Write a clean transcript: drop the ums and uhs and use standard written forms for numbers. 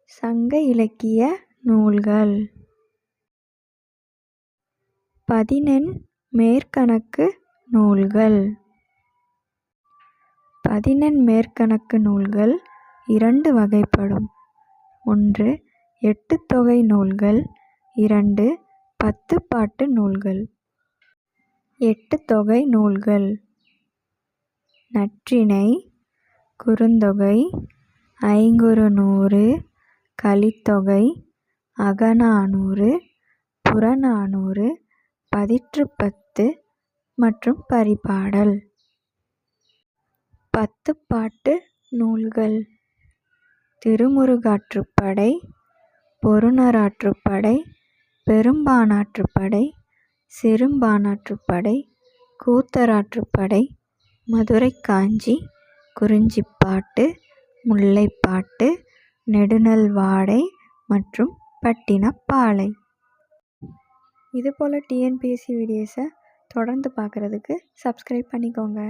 சங்க இலக்கிய நூல்கள். பதினெண் மேற்கணக்கு நூல்கள். பதினெண் மேற்கணக்கு நூல்கள் இரண்டு வகைப்படும். ஒன்று எட்டுத்தொகை நூல்கள், இரண்டு பத்துப்பாட்டு நூல்கள். எட்டுத்தொகை நூல்கள்: நற்றிணை, குறுந்தொகை, ஐங்குறுநூறு, கலித்தொகை, அகநானூறு, புறநானூறு, பதிற்றுப்பத்து மற்றும் பரிபாடல். பத்துப்பாட்டு நூல்கள்: திருமுருகாற்றுப்படை, பொருநராற்றுப்படை, பெரும்பாணாற்றுப்படை, சிறுபாணாற்றுப்படை, கூத்தராற்றுப்படை, மதுரைக்காஞ்சி, குறிஞ்சிப்பாட்டு, முல்லைப்பாட்டு, நெடுநல்வாடை மற்றும் பட்டினப்பாலை. இதுபோல் டிஎன்பிஎஸ்சி வீடியோஸை தொடர்ந்து பார்க்குறதுக்கு சப்ஸ்கிரைப் பண்ணிக்கோங்க.